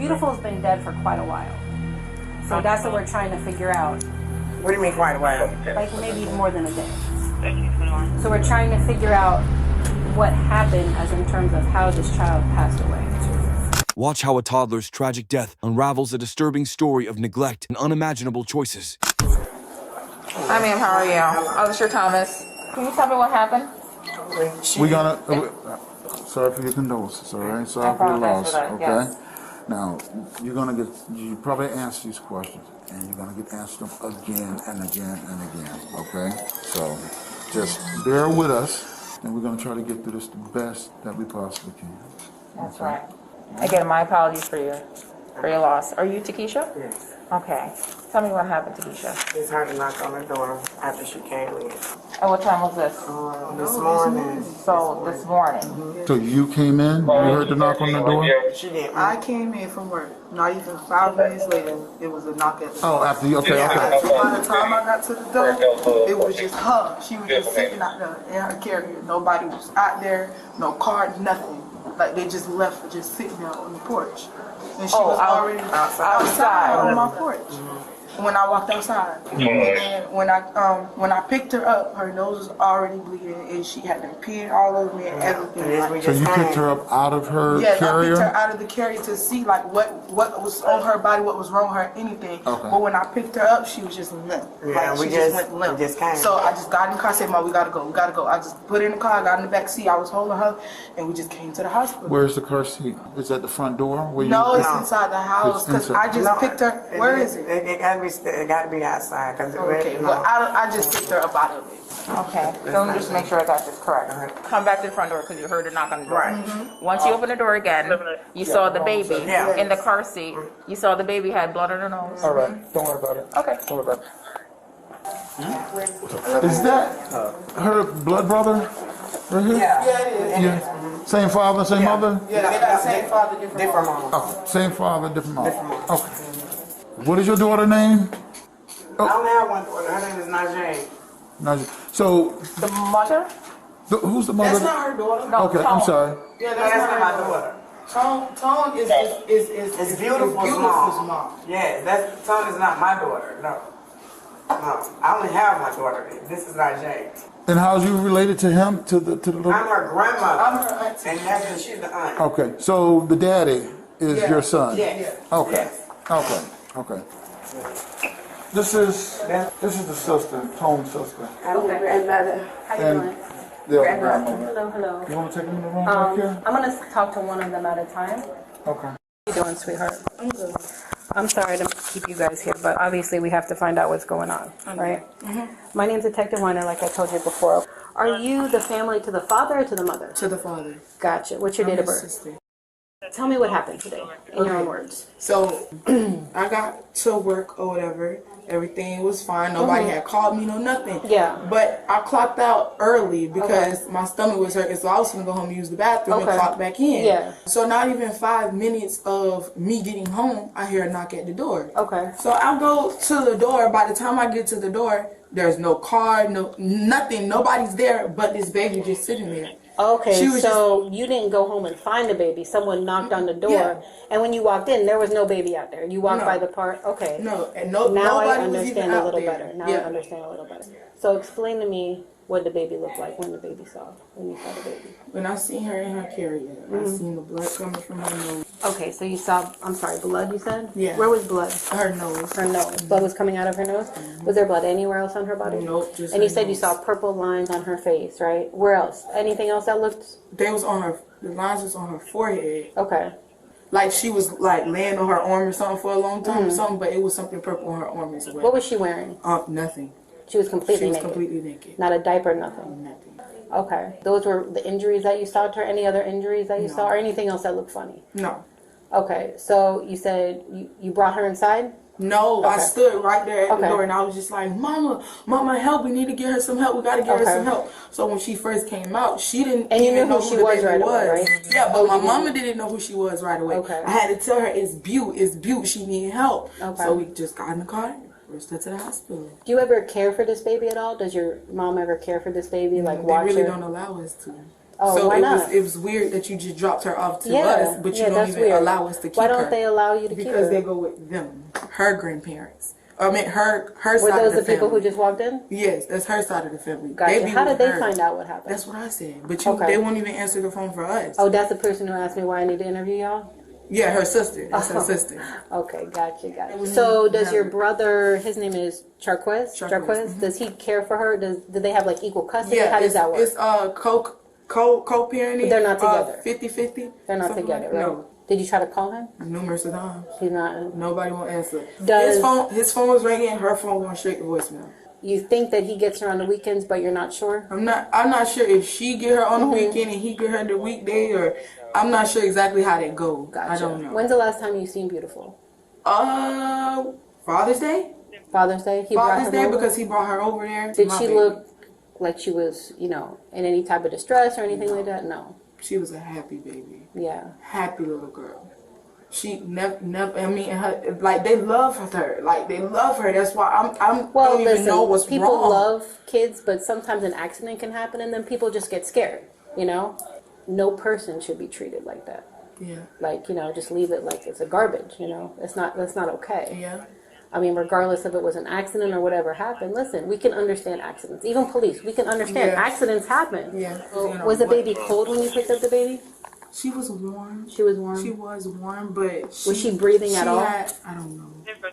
Beautiful's been dead for quite a while. So that's what we're trying to figure out. What do you mean quite a while? Like maybe more than a day. So we're trying to figure out what happened as in terms of how this child passed away. Watch how a toddler's tragic death unravels a disturbing story of neglect and unimaginable choices. Hi, ma'am. How are you? Oh, this is your Thomas. Can you tell me what happened? We're gonna. Sorry for your condolences. All right. Sorry for your loss. Okay. Yes. Now you're gonna get. You probably answer these questions, and you're gonna get answered them again and again and again. Okay. So just bear with us, and we're gonna try to get through this the best that we possibly can. That's right. Again, my apologies for your loss. Are you Takesha? Yes. Okay. Tell me what happened, Takesha. It's hard to knock on the door after she came in. And what time was this? This morning. So this morning. So you came in. You heard the knock on the door. She didn't. I came in from work. Not even 5 minutes later, it was a knock at the door. Oh, after you. Okay. Okay. By the time I got to the door, it was just her. She was just sitting out there in her carrier. Nobody was out there. No car, nothing. Like they just left her just sitting there on the porch. And she was already outside on my porch. When I walked outside, and then when I picked her up, her nose was already bleeding, and she had been peeing all over me and everything. So you picked her up out of her yes, carrier? I picked her out of the carrier to see like what was on her body, what was wrong with her, anything. Okay. But when I picked her up, she was just limp. Yeah, like, we she just went limp. Just came. So I just got in the car, I said, "Mom, we gotta go, we gotta go." I just put her in the car, I got in the back seat, I was holding her, and we just came to the hospital. Where's the car seat? Is that the front door? Where no, you, it's inside the house because I just picked her. Where is it? It gotta be outside. Okay, well, I just picked her up out of it. Okay, so let me just make sure I got this correct. Come back to the front door because you heard a knock on the door. Right. Once you open the door again, you saw the baby in the car seat. You saw the baby had blood on her nose. All right, don't worry about it. Okay. Don't worry about it. Is that her blood brother right here? Yeah, it is. Yeah. Same father, same mother? Yeah, they got the same father, different mom. Oh, same father, different mom. Okay. What is your daughter's name? I only have one daughter. Her name is Najee. Najee. So, The mother? Who's the mother? That's not her daughter. No, Okay, Tone. I'm sorry. Yeah, That's not not her my daughter. Tone is Beautiful's mom. Yeah, Tone is not my daughter. No. I only have my daughter. This is Najee. And how's you related to him? To the little? I'm her grandmother. I'm her auntie. And she's the aunt. Okay, so the daddy is your son. Yes. Okay. Yes. Okay. Okay. This is the sister, Tone's sister. I'm the grandmother. How you doing? Yeah, grandmother. Hello, hello. You want to take them in the room back here? I'm gonna talk to one of them at a time. Okay. How you doing, sweetheart? I'm good. I'm sorry to keep you guys here, but obviously we have to find out what's going on, right? My name's Detective Weiner, like I told you before. Are you the family to the father or to the mother? To the father. Gotcha. What's your date of birth? Sister. Tell me what happened today, in your own words. So I got to work or whatever. Everything was fine. Nobody had called me, no nothing. Yeah. But I clocked out early because my stomach was hurting, so I was gonna go home and use the bathroom and clock back in. Yeah. So not even 5 minutes of me getting home, I hear a knock at the door. Okay. So I go to the door. By the time I get to the door, there's no car, nothing. Nobody's there but this baby just sitting there. Okay, so you didn't go home and find the baby. Someone knocked on the door, and when you walked in, there was no baby out there. You walked by the park. Okay. No, and now nobody I was even understand a out little there. better. Now I understand a little better. So explain to me what the baby looked like when you saw the baby. When I seen her in her carrier, I seen the blood coming from her nose. Okay, so you saw, I'm sorry, blood you said? Yeah. Where was blood? Her nose. Her nose. Blood was coming out of her nose? Was there blood anywhere else on her body? Nope, just And you her said you nose. saw purple lines on her face, right? Where else? Anything else that looked... They was on her, the lines was on her forehead. Okay. Like she was like laying on her arm or something for a long time or something, but it was something purple on her arm as well. What was she wearing? Nothing. She was completely She was naked? completely naked. Not a diaper, nothing? Nothing. Okay. Those were the injuries that you saw to her? Any other injuries that you saw? Or anything else that looked funny? No. Okay. So you said you brought her inside? No, I stood right there at the Okay. door and I was just like, Mama, help. We need to get her some help. We got to get her some help. So when she first came out, she didn't And you even knew know who she the was baby right away, right? Yeah, but my mama didn't know who she was right away. Okay. I had to tell her it's Butte. She needed help. Okay. So we just got in the car. Rushed her to the hospital. Do you ever care for this baby at all? Does your mom ever care for this baby? Like They watch really her? don't allow us to. Oh, so why not? It was weird that you just dropped her off to Yeah, us, but you yeah, don't that's even weird. allow us to keep her. Why don't they allow you to keep her? Because they go with them, her grandparents. I mean, her Were side those of the the people family. who just walked in? Yes, that's her side of the family. Gotcha. Be How did with they her. find out what happened? That's what I said. But Okay. they won't even answer the phone for us. Oh, that's the person who asked me why I need to interview y'all? Yeah, her sister. That's her Oh. sister. Okay, gotcha. So does your brother, his name is Charquez? Charquez, Does he care for her? Do they have like equal custody? Yeah, How does that work? It's co-parenting. But they're not together. 50-50. They're not something together, like- right? No. Did you try to call him? Numerous of times. He's not. Nobody won't answer. Does- His phone was ringing. Her phone went straight to voicemail. You think that he gets her on the weekends, but you're not sure? I'm not sure if she get her on the weekend and he get her the weekday, or I'm not sure exactly how that goes. Gotcha. I don't know. When's the last time you seen Beautiful? Father's Day. Father's Day? He brought Father's her Day over? because he brought her over there. Did My she baby. look like she was, in any type of distress or anything like that? No. She was a happy baby, Yeah. happy little girl. She never. I mean, her, like they love her. Like they love her. That's why Well, don't even know what's people wrong. love kids, but sometimes an accident can happen and then people just get scared, No person should be treated like that. Yeah. Like, just leave it like it's a garbage, That's not okay. Yeah. I mean, regardless if it was an accident or whatever happened, listen, we can understand accidents. Even police, we can understand Yeah. accidents happen. Yeah. Was the baby cold when you picked up the baby? She was warm. She was warm? She was warm, but Was she breathing at all? I don't know.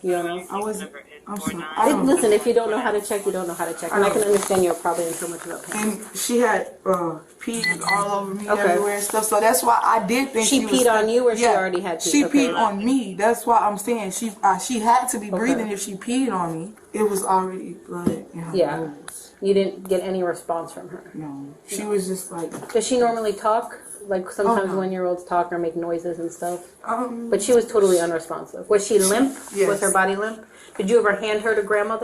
You don't know? I'm sorry. I don't know. Listen, if you don't know how to check, you don't know how to check. And I can understand you're probably in so much of a pain. And she had peed all over me Okay. everywhere and stuff. So that's why I did think She was peed on you, or she already had pee? She Okay. peed on me. That's why I'm saying she had to be breathing if she peed on me. It was already blood in her Yeah. nose. You didn't get any response from her. No, she was just like Does she normally talk? Like sometimes 1-year-olds talk or make noises and stuff. But she was totally unresponsive. Was she limp? Yes. Was her body limp? Did you ever hand her to grandma?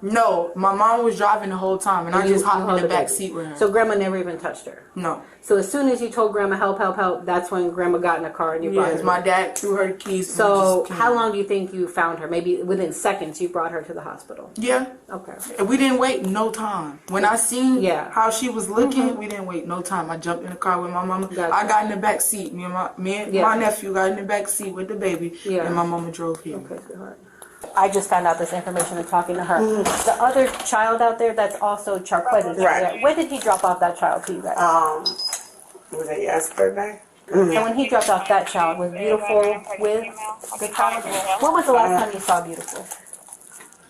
No, my mom was driving the whole time, and I just hopped in the back seat with her. So grandma never even touched her. No. So as soon as you told grandma help, that's when grandma got in the car and you brought her. Yes, my dad threw her the keys. So and just how came. long do you think you found her? Maybe within seconds you brought her to the hospital. Yeah. Okay. We didn't wait no time. When I seen Yeah. how she was looking, we didn't wait no time. I jumped in the car with my mama. Gotcha. I got in the back seat. Me and my nephew got in the back seat with the baby, and my mama drove here. Okay, sweetheart. I just found out this information and talking to her. The other child out there that's also Charquez's. Right. When did he drop off that child to you guys? Was it yesterday? And when he dropped off that child, was Beautiful with the child? When was the last time you saw Beautiful?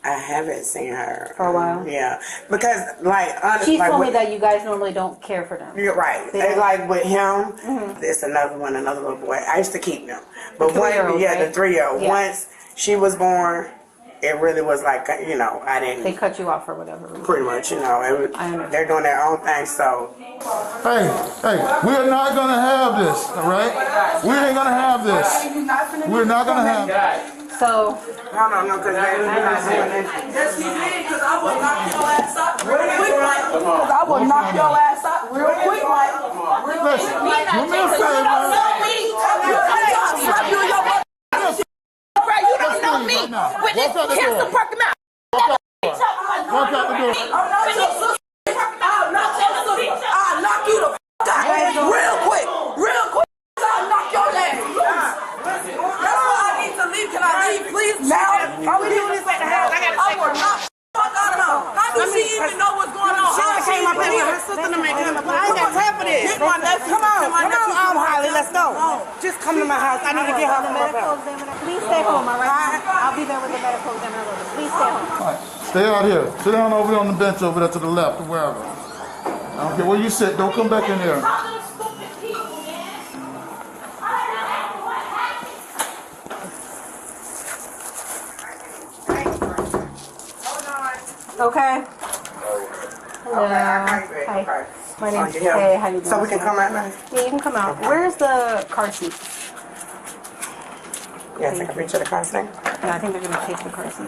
I haven't seen her For a while? Yeah, because honestly, She told me that you guys normally don't care for them. You're right. Yeah. And like with him, there's another little boy. I used to keep them, but The 3-year-old, the right? 3-year-old. Yeah. Once she was born, it really was like I didn't. They cut you off for whatever reason. Pretty much, I understand. they're doing their own thing. So Hey, we're not gonna have this, all right? We ain't gonna have this. We're not gonna have this. So, no, because they're not doing anything. Yes, we did, because I will knock your ass out real quick, like. Because I will knock your ass out real quick, like. Listen, do me a favor. You don't know me. With this cancer perking out. Walk out the door. I'll knock you the f*** out real quick. I'll knock your ass. That's why I need to leave. Can I leave, please? Now? Are we doing this at the house? I will knock the fuck out of her. How does she even know what's going on? She came up here with her sister to make him. I ain't got time for this. Get my nephew. Come on, Holly, let's go. Just come to my house. I need to get her from my house. please stay home, all right? I'll be there with the medical examiner. Please stay home. All right, stay out here. Sit down over there on the bench over there to the left or wherever. I don't care where you sit. Don't come back in here. Okay. Hello. Okay. Hi. My name's Yeah. Hey, how you doing? So we can come out now? Yeah, you can come out. Where's the car seat? Yes, I can reach to the car thing. Yeah, I think they're gonna take the car seat.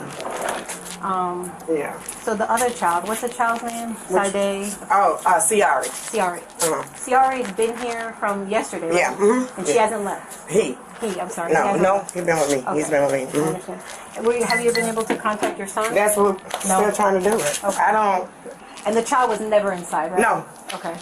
Yeah. So the other child, what's the child's name? Sade. Oh, Ciari. Ciari. Ciari's been here from yesterday, right? Yeah. And she hasn't left. I'm sorry. No, he's been with me. Okay. He's been with me. I understand. Have you been able to contact your son? That's what No. still trying to do it. Okay. I don't. And the child was never inside, right? No, Okay.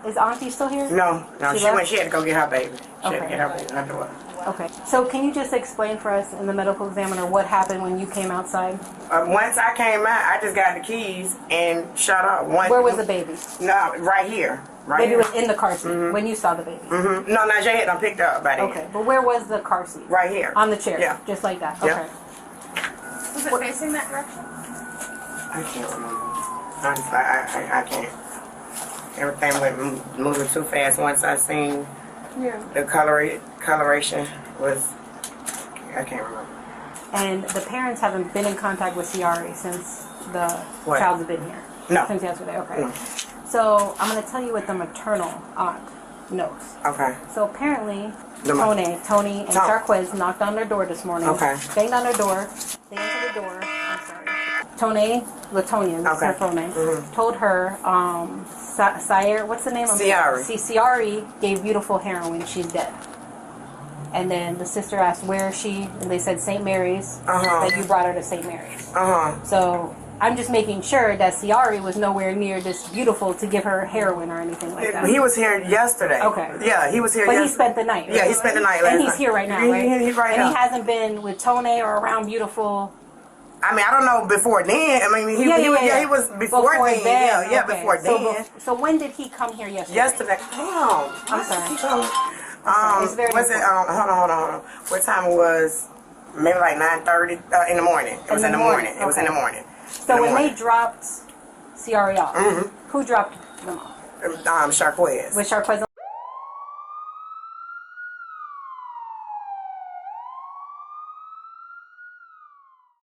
Is Auntie still here? No, she left? went. She had to go get her baby. She had to Okay. get her baby. Her daughter. Okay. So can you just explain for us in the medical examiner what happened when you came outside? Once I came out, I just got the keys and shut up. Where was the baby? No, right here. Right Baby here. was in the car seat when you saw the baby. Mm-hmm. No, Najee had them picked up by then. Okay, but where was the car seat? Right here. On the chair. Yeah. Just like that. Yeah. Okay. Was it facing that direction? I can't remember. Honestly, I can't. Everything went moving too fast. Once I seen the coloration was, I can't remember. And the parents haven't been in contact with Ciari since the What? child's been here? No. Since yesterday, okay. No. So I'm going to tell you what the maternal aunt knows. Okay. So apparently, The Tony and Sharquez knocked on their door this morning. Okay. Banged on their door. They answered the door. I'm sorry. Tony, Latonia, that's her full name, told her, Sire, what's the name of Ciari. Ciari gave beautiful heroin. She's dead. And then the sister asked, where is she? And they said St. Mary's. That you brought her to St. Mary's. So I'm just making sure that Ciari was nowhere near this beautiful to give her heroin or anything like that. He was here yesterday. Okay. Yeah, he was here But yesterday. he spent the night. Yeah, he spent the night last And he's night. here right now, right? He's right and now. he hasn't been with Tony or around beautiful. I mean, I don't know before then. I mean, he was before then. Yeah, okay. before then. So when did he come here yesterday? Yesterday. Damn. I'm sorry. It's very Was it? Hold on. What time it was? Maybe like 9:30 in the morning. It was in the morning. It was in the morning. So when they dropped Ciari off, who dropped them off? Sharquez. Was Sharquez